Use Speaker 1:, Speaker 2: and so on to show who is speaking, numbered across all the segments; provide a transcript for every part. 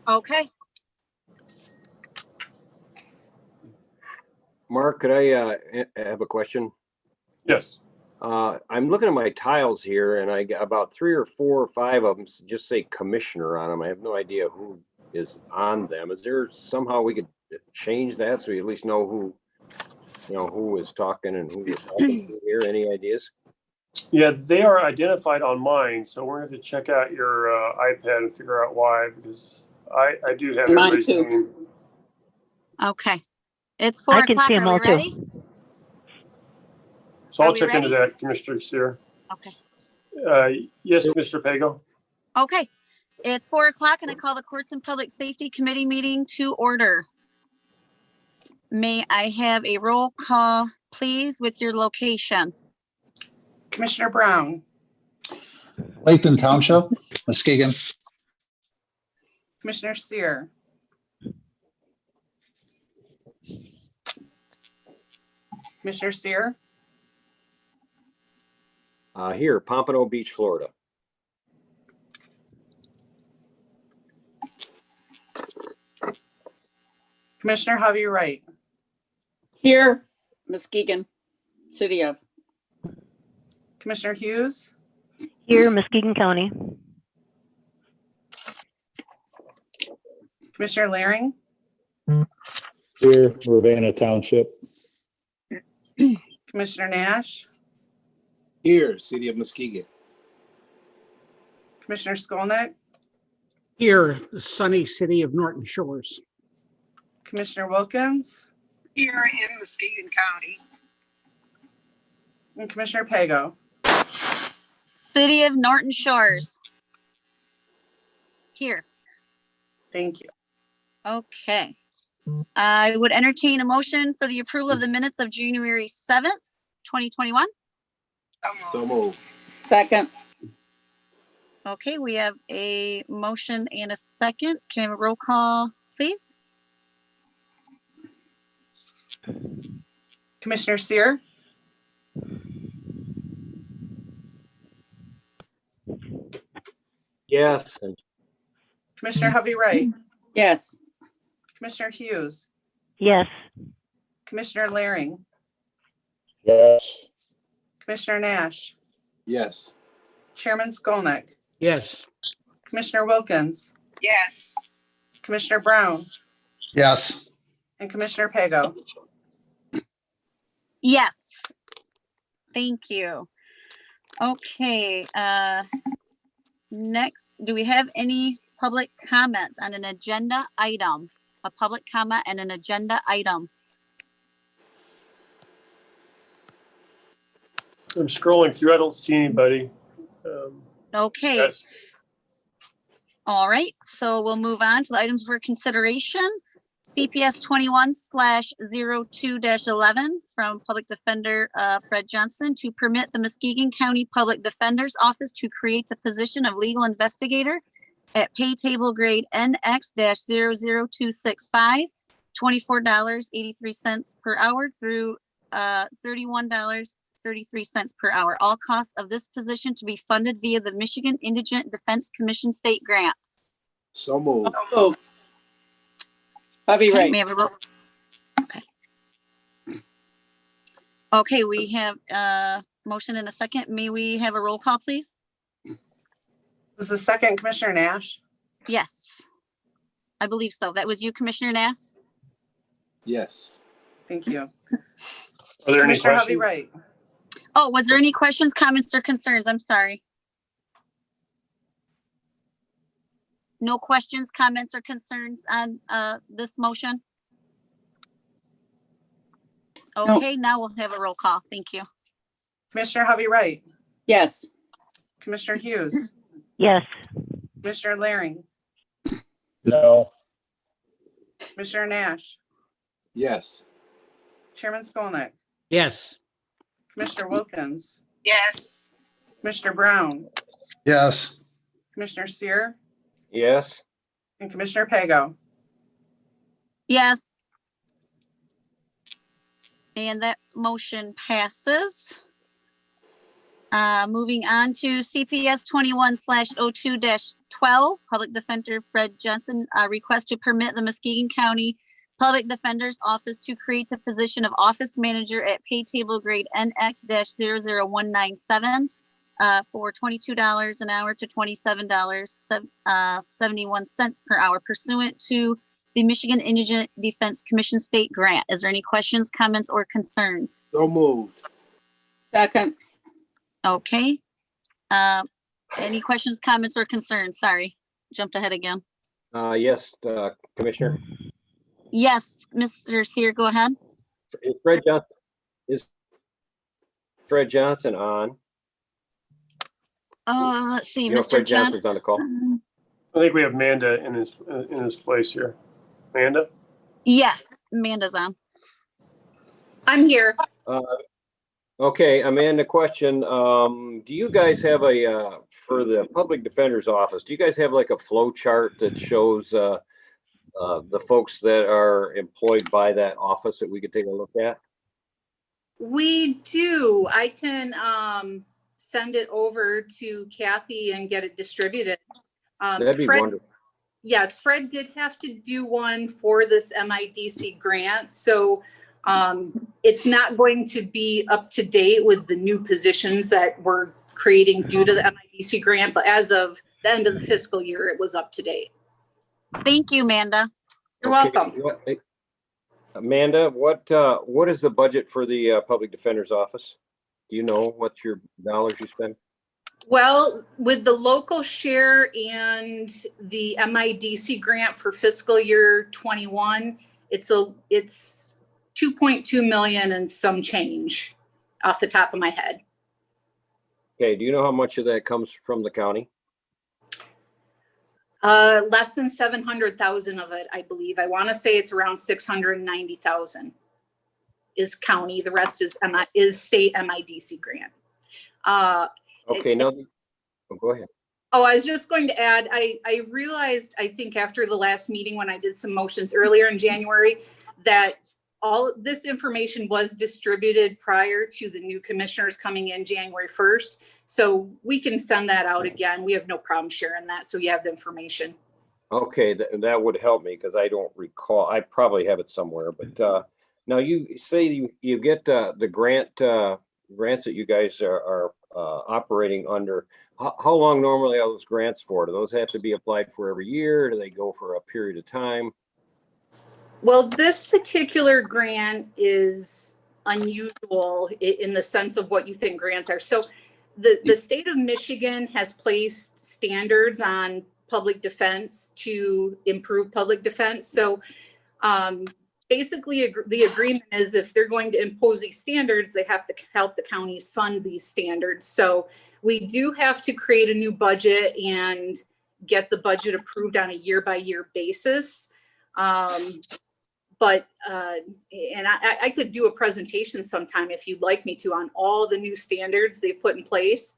Speaker 1: Okay.
Speaker 2: Mark, could I have a question?
Speaker 3: Yes.
Speaker 2: I'm looking at my tiles here, and I got about 3 or 4 or 5 of them just say commissioner on them. I have no idea who is on them. Is there somehow we could change that so we at least know who, who is talking and who we're talking to here? Any ideas?
Speaker 3: Yeah, they are identified on mine, so we're going to have to check out your iPad and figure out why, because I do have
Speaker 4: Mine
Speaker 3: everybody's
Speaker 4: too.
Speaker 3: name.
Speaker 1: Okay. It's 4
Speaker 5: I can
Speaker 1: o'clock.
Speaker 5: see 'em
Speaker 1: Are
Speaker 5: all
Speaker 1: we
Speaker 5: too.
Speaker 1: ready?
Speaker 3: So
Speaker 1: Are
Speaker 3: I'll
Speaker 1: we
Speaker 3: check into
Speaker 1: ready?
Speaker 3: that, Commissioner Sear.
Speaker 1: Okay.
Speaker 3: Yes, Mr. Pago.
Speaker 1: Okay. It's 4 o'clock and I call the Courts and Public Safety Committee meeting to order. May I have a roll call, please, with your location?
Speaker 6: Commissioner Brown,
Speaker 7: Layton Township, Muskegon.
Speaker 6: Commissioner Sear, Commissioner Sear,
Speaker 2: Here, Pompano Beach, Florida.
Speaker 6: Commissioner Hovey Wright,
Speaker 4: Here, Muskegon, City of.
Speaker 6: Commissioner Hughes,
Speaker 5: Here, Muskegon County.
Speaker 6: Commissioner Laring,
Speaker 8: Here, Ravenna Township.
Speaker 6: Commissioner Nash,
Speaker 9: Here, City of Muskegon.
Speaker 6: Commissioner Skolnick,
Speaker 10: Here, the sunny city of Norton Shores.
Speaker 6: Commissioner Wilkins,
Speaker 11: Here in Muskegon County.
Speaker 6: and Commissioner Pago.
Speaker 1: City of Norton Shores. Here.
Speaker 6: Thank you.
Speaker 1: Okay. I would entertain a motion for the approval of the minutes of January 7th, 2021.
Speaker 9: So moved.
Speaker 4: Second,
Speaker 1: Okay, we have a motion and a second. Can I have a roll call, please?
Speaker 6: Commissioner Sear,
Speaker 2: Yes.
Speaker 6: Commissioner Hovey Wright,
Speaker 4: yes.
Speaker 6: Commissioner Hughes,
Speaker 5: Yes.
Speaker 6: Commissioner Laring,
Speaker 8: Yes.
Speaker 6: Commissioner Nash,
Speaker 9: Yes.
Speaker 6: Chairman Skolnick,
Speaker 10: Yes.
Speaker 6: Commissioner Wilkins,
Speaker 11: Yes.
Speaker 6: Commissioner Brown,
Speaker 7: Yes.
Speaker 6: and Commissioner Pago.
Speaker 1: Yes. Thank you. Okay, next, do we have any public comments on an agenda item? A public comment and an agenda item.
Speaker 3: I'm scrolling through. I don't see anybody.
Speaker 1: Okay,
Speaker 3: Yes.
Speaker 1: all right, so we'll move on to the items for consideration. CPS 21/02-11 from Public Defender Fred Johnson to permit the Muskegon County Public Defender's Office to create the position of legal investigator at pay table grade NX-00265, $24.83 per hour through $31.33 per hour. All costs of this position to be funded via the Michigan Indigent Defense Commission state grant.
Speaker 9: So moved.
Speaker 4: Oh. Hovey
Speaker 1: Okay,
Speaker 4: Wright,
Speaker 1: may I have a roll? Okay. Okay, we have a motion and a second. May we have a roll call, please?
Speaker 6: Was the second Commissioner Nash?
Speaker 1: Yes. I believe so. That was you, Commissioner Nass?
Speaker 9: Yes.
Speaker 6: Thank you.
Speaker 3: Are there any
Speaker 6: Commissioner Hovey
Speaker 3: questions?
Speaker 6: Wright,
Speaker 1: Oh, was there any questions, comments, or concerns? I'm sorry. No questions, comments, or concerns on this motion?
Speaker 4: No.
Speaker 1: Okay, now we'll have a roll call. Thank you.
Speaker 6: Commissioner Hovey Wright,
Speaker 4: yes.
Speaker 6: Commissioner Hughes,
Speaker 5: Yes.
Speaker 6: Commissioner Laring,
Speaker 8: No.
Speaker 6: Commissioner Nash,
Speaker 9: Yes.
Speaker 6: Chairman Skolnick,
Speaker 10: Yes.
Speaker 6: Commissioner Wilkins,
Speaker 11: Yes.
Speaker 6: Commissioner Brown,
Speaker 7: Yes.
Speaker 6: Commissioner Sear,
Speaker 2: Yes.
Speaker 6: and Commissioner Pago.
Speaker 1: Yes. And that motion passes. Moving on to CPS 21/02- 12, Public Defender Fred Johnson, request to permit the Muskegon County Public Defender's Office to create the position of Office Manager at pay table grade NX-00197 for $22 an hour to $27.71 per hour pursuant to the Michigan Indigent Defense Commission State Grant. Is there any questions, comments, or concerns?
Speaker 9: So moved.
Speaker 4: Second.
Speaker 1: Okay. Any questions, comments, or concerns? Sorry, jumped ahead again.
Speaker 2: Yes, Commissioner.
Speaker 1: Yes, Mr. Seer, go ahead.
Speaker 2: Is Fred Johnson on?
Speaker 1: Let's see,
Speaker 2: You know
Speaker 1: Mr.
Speaker 2: Fred Johnson's on the call?
Speaker 1: Johnson.
Speaker 3: I think we have Amanda in his place here. Amanda?
Speaker 1: Yes, Amanda's on.
Speaker 4: I'm here.
Speaker 2: Okay, Amanda, question. Do you guys have for the Public Defender's Office, do you guys have like a flow chart that shows the folks that are employed by that office that we could take a look at?
Speaker 4: We do. I can send it over to Kathy and get it distributed.
Speaker 2: That'd be wonderful.
Speaker 4: Yes, Fred did have to do one for this MIDC grant. So it's not going to be up to date with the new positions that we're creating due to the MIDC grant, but as of the end of the fiscal year, it was up to date.
Speaker 1: Thank you, Amanda.
Speaker 4: You're welcome.
Speaker 2: Amanda, what is the budget for the Public Defender's Office? Do you know what your dollars you spend?
Speaker 4: Well, with the local share and the MIDC grant for fiscal year 21, it's 2.2 million and some change off the top of my head.
Speaker 2: Okay, do you know how much of that comes from the county?
Speaker 4: Less than 700,000 of it, I believe. I want to say it's around 690,000 is county. The rest is state MIDC grant.
Speaker 2: Okay, go ahead.
Speaker 4: Oh, I was just going to add, I realized, I think after the last meeting when I did some motions earlier in January, that all this information was distributed prior to the new commissioners coming in January 1st. So we can send that out again. We have no problem sharing that. So you have the information.
Speaker 2: Okay, that would help me because I don't recall. I probably have it somewhere. But now you say you get the grants that you guys are operating under. How long normally are those grants for? Do those have to be applied for every year? Do they go for a period of time?
Speaker 4: Well, this particular grant is unusual in the sense of what you think grants are. So the state of Michigan has placed standards on public defense to improve public defense. So basically the agreement is if they're going to impose these standards, they have to help the counties fund these standards. So we do have to create a new budget and get the budget approved on a year-by-year basis. But I could do a presentation sometime if you'd like me to on all the new standards they've put in place.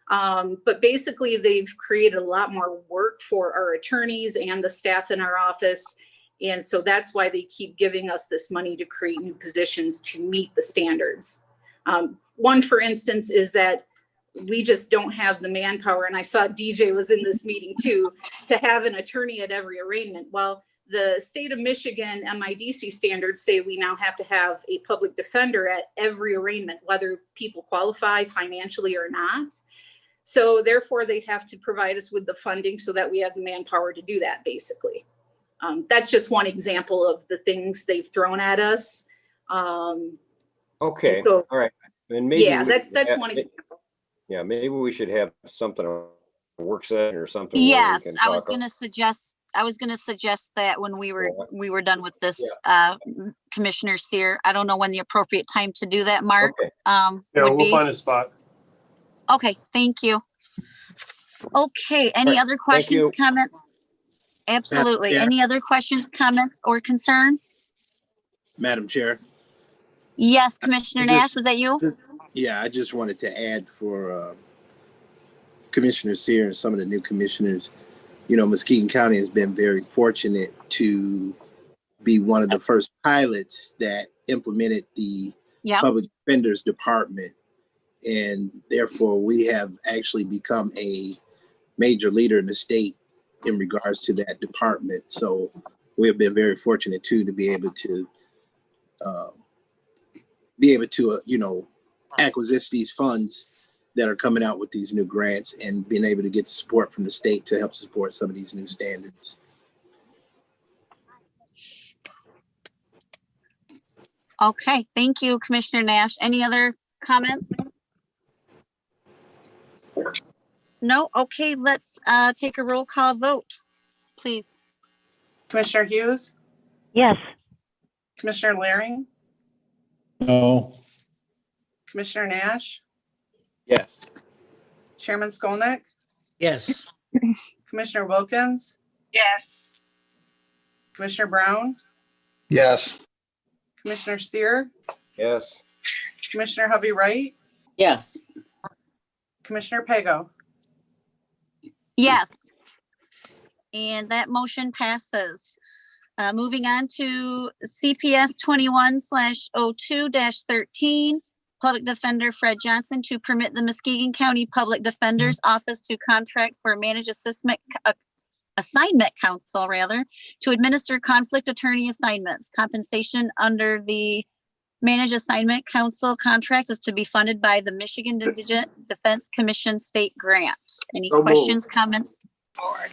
Speaker 4: But basically they've created a lot more work for our attorneys and the staff in our office. And so that's why they keep giving us this money to create new positions to meet the standards. One, for instance, is that we just don't have the manpower. And I saw DJ was in this meeting too, to have an attorney at every arraignment. Well, the state of Michigan MIDC standards say we now have to have a public defender at every arraignment, whether people qualify financially or not. So therefore they have to provide us with the funding so that we have the manpower to do that basically. That's just one example of the things they've thrown at us.
Speaker 2: Okay,
Speaker 4: so,
Speaker 2: all right. And maybe
Speaker 4: yeah, that's one example.
Speaker 2: Yeah, maybe we should have something, a work session or something.
Speaker 1: Yes, I was going to suggest that when we were done with this, Commissioner Seer. I don't know when the appropriate time to do that, Mark.
Speaker 2: Okay.
Speaker 3: Yeah, we'll find a spot.
Speaker 1: Okay, thank you. Okay, any other questions, comments? Absolutely.
Speaker 9: Yeah.
Speaker 1: Any other questions, comments, or concerns?
Speaker 9: Madam Chair.
Speaker 1: Yes, Commissioner Nash, was that you?
Speaker 9: Yeah, I just wanted to add for Commissioner Seer and some of the new commissioners. You know, Muskegon County has been very fortunate to be one of the first pilots that implemented the Public Defender's Department. And therefore, we have actually become a major leader in the state in regards to that department. So we have been very fortunate too to be able to acquisition these funds that are coming out with these new grants and being able to get the support from the state to help support some of these new standards.
Speaker 1: Okay, thank you, Commissioner Nash. Any other comments? No? Okay, let's take a roll call vote, please.
Speaker 6: Commissioner Hughes,
Speaker 5: yes,
Speaker 6: Commissioner Laring,
Speaker 8: no,
Speaker 6: Commissioner Nash,
Speaker 9: Yes.
Speaker 6: Chairman Skolnick,
Speaker 10: yes,
Speaker 6: Commissioner Wilkins,
Speaker 11: yes,
Speaker 6: Commissioner Brown,
Speaker 7: yes,
Speaker 6: Commissioner Steer,
Speaker 2: Yes.
Speaker 6: Commissioner Hovey Wright,
Speaker 12: yes,
Speaker 1: Commissioner Pago. Yes. And that motion passes. Moving on to CPS 21/02-13, Public Defender Fred Johnson to permit the Muskegon County Public Defender's Office to contract for Managed Assignment Counsel to administer conflict attorney assignments. Compensation under the Managed Assignment Council contract is to be funded by the Michigan Indigent Defense Commission state grant. Any
Speaker 9: So moved.
Speaker 1: questions, comments?
Speaker 11: forward,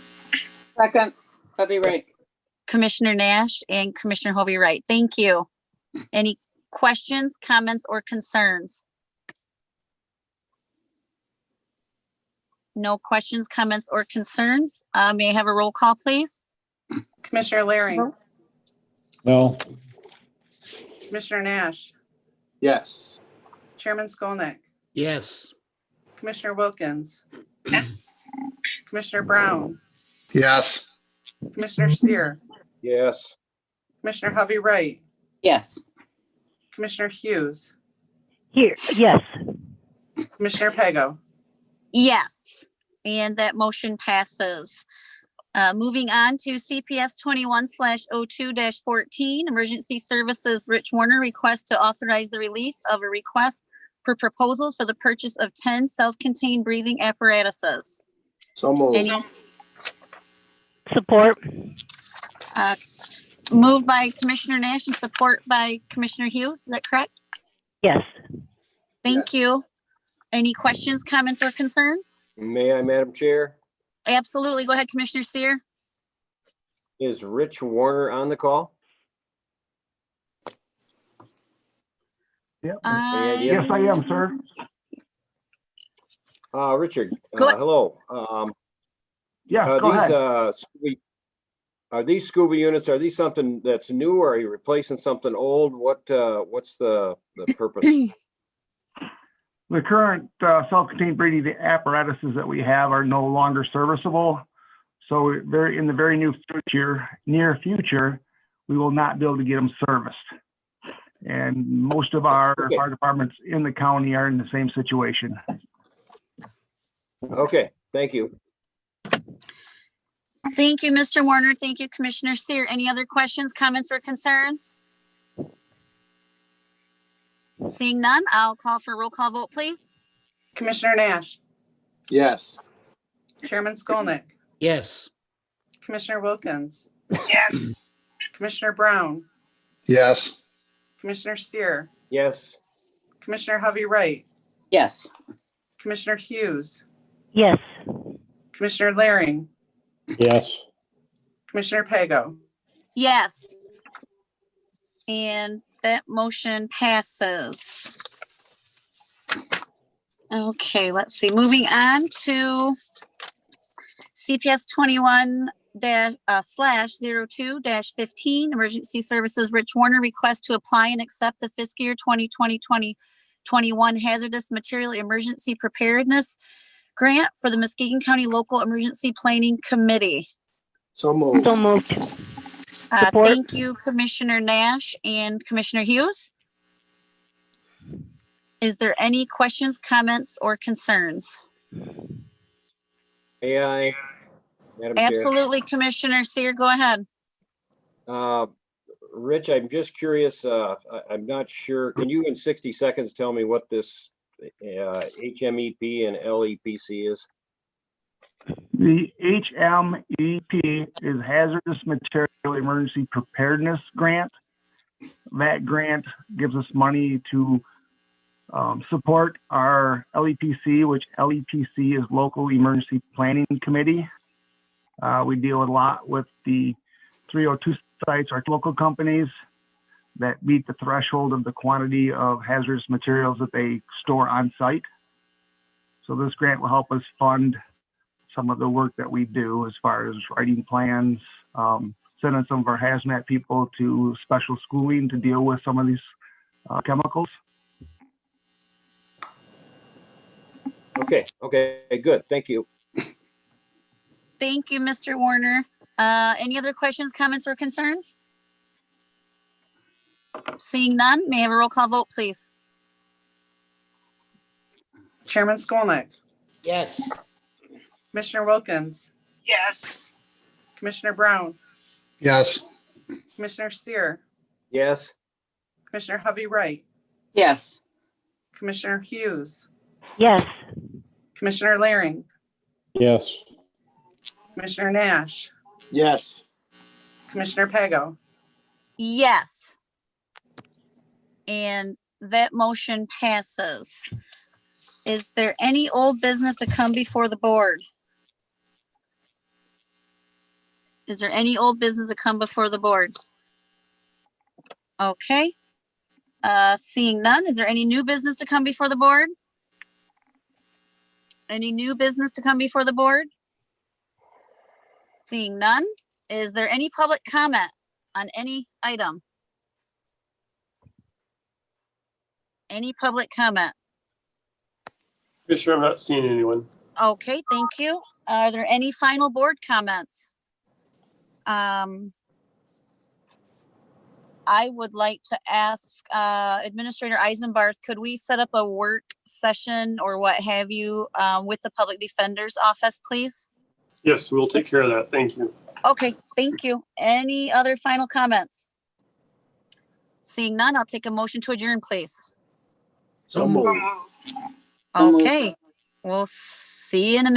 Speaker 12: second, Hovey Wright,
Speaker 1: Commissioner Nash and Commissioner Hovey Wright. Thank you. Any questions, comments, or concerns? No questions, comments, or concerns. May I have a roll call, please?
Speaker 6: Commissioner Laring,
Speaker 8: no,
Speaker 6: Commissioner Nash,
Speaker 9: Yes.
Speaker 6: Chairman Skolnick,
Speaker 10: yes,
Speaker 6: Commissioner Wilkins,
Speaker 11: yes,
Speaker 6: Commissioner Brown,
Speaker 7: yes,
Speaker 6: Commissioner Steer,
Speaker 2: Yes.
Speaker 6: Commissioner Hovey Wright,
Speaker 12: yes,
Speaker 6: Commissioner Hughes,
Speaker 5: here, yes,
Speaker 6: Commissioner Pago.
Speaker 1: Yes, and that motion passes. Moving on to CPS 21/02-14, Emergency Services Rich Warner request to authorize the release of a request for proposals for the purchase of 10 self-contained breathing apparatuses.
Speaker 9: So moved.
Speaker 1: Any,
Speaker 5: support,
Speaker 1: moved by Commissioner Nash and support by Commissioner Hughes, is that correct?
Speaker 5: yes,
Speaker 1: Thank
Speaker 9: Yes.
Speaker 1: you. Any questions, comments, or concerns?
Speaker 2: May I, Madam Chair?
Speaker 1: Absolutely. Go ahead, Commissioner Seer.
Speaker 2: Is Rich Warner on the call?
Speaker 13: Yep.
Speaker 1: I-
Speaker 2: idea?
Speaker 13: Yes, I am, sir.
Speaker 2: Richard,
Speaker 1: Go ahead.
Speaker 2: hello.
Speaker 13: Yeah, go ahead.
Speaker 2: Are these scuba units, are these something that's new, or are you replacing something old? What's the purpose?
Speaker 13: The current self-contained breathing apparatuses that we have are no longer serviceable. So in the very near future, we will not be able to get them serviced. And most of our
Speaker 2: Okay.
Speaker 13: fire departments in the county are in the same situation.
Speaker 2: Okay, thank you.
Speaker 1: Thank you, Mr. Warner. Thank you, Commissioner Seer. Any other questions, comments, or concerns? Seeing none, I'll call for a roll call vote, please.
Speaker 6: Commissioner Nash,
Speaker 9: Yes.
Speaker 6: Chairman Skolnick,
Speaker 10: yes,
Speaker 6: Commissioner Wilkins,
Speaker 11: yes,
Speaker 6: Commissioner Brown,
Speaker 7: yes,
Speaker 6: Commissioner Steer,
Speaker 2: Yes.
Speaker 6: Commissioner Hovey Wright,
Speaker 12: yes,
Speaker 6: Commissioner Hughes,
Speaker 5: yes,
Speaker 6: Commissioner Laring,
Speaker 8: yes,
Speaker 6: Commissioner Pago.
Speaker 1: Yes. And that motion passes. Okay, let's see. Moving on to CPS 21/02-15, Emergency Services Rich Warner request to apply and accept the fiscal year 2020-2021 Hazardous Material Emergency Preparedness Grant for the Muskegon County Local Emergency Planning Committee.
Speaker 9: So moved.
Speaker 5: so moved, Support.
Speaker 1: Thank you, Commissioner Nash and Commissioner Hughes. Is there any questions, comments, or concerns?
Speaker 2: May I, Madam Chair?
Speaker 1: Absolutely, Commissioner Seer, go ahead.
Speaker 2: Rich, I'm just curious, I'm not sure, can you in 60 seconds tell me what this HMEP and LEPC is?
Speaker 13: The HMEP is Hazardous Material Emergency Preparedness Grant. That grant gives us money to support our LEPC, which LEPC is Local Emergency Planning Committee. We deal a lot with the 302 sites, our local companies that meet the threshold of the quantity of hazardous materials that they store on site. So this grant will help us fund some of the work that we do as far as writing plans, sending some of our hazmat people to special schooling to deal with some of these chemicals.
Speaker 2: Okay, good. Thank you.
Speaker 1: Thank you, Mr. Warner. Any other questions, comments, or concerns? Seeing none, may I have a roll call vote, please?
Speaker 6: Chairman Skolnick,
Speaker 10: Yes.
Speaker 6: Commissioner Wilkins,
Speaker 11: Yes.
Speaker 6: Commissioner Brown,
Speaker 7: Yes.
Speaker 6: Commissioner Sear,
Speaker 2: Yes.
Speaker 6: Commissioner Hovey Wright,
Speaker 12: Yes.
Speaker 6: Commissioner Hughes,
Speaker 5: yes,
Speaker 6: Commissioner Laring,
Speaker 8: Yes.
Speaker 6: Commissioner Nash,
Speaker 9: Yes.
Speaker 6: Commissioner Pago.
Speaker 1: Yes. And that motion passes. Is there any old business to come before the board? Is there any old business to come before the board? Okay. Seeing none, is there any new business to come before the board? Any new business to come before the board? Seeing none, is there any public comment on any item? Any public comment?
Speaker 3: Commissioner, I'm not seeing anyone.
Speaker 1: Okay, thank you. Are there any final board comments? I would like to ask Administrator Eisenbarth, could we set up a work session or what have you with the Public Defender's Office, please?
Speaker 3: Yes, we'll take care of that. Thank you.
Speaker 1: Okay, thank you. Any other final comments? Seeing none, I'll take a motion to adjourn, please.
Speaker 9: So moved.
Speaker 1: Okay, we'll see you in a minute.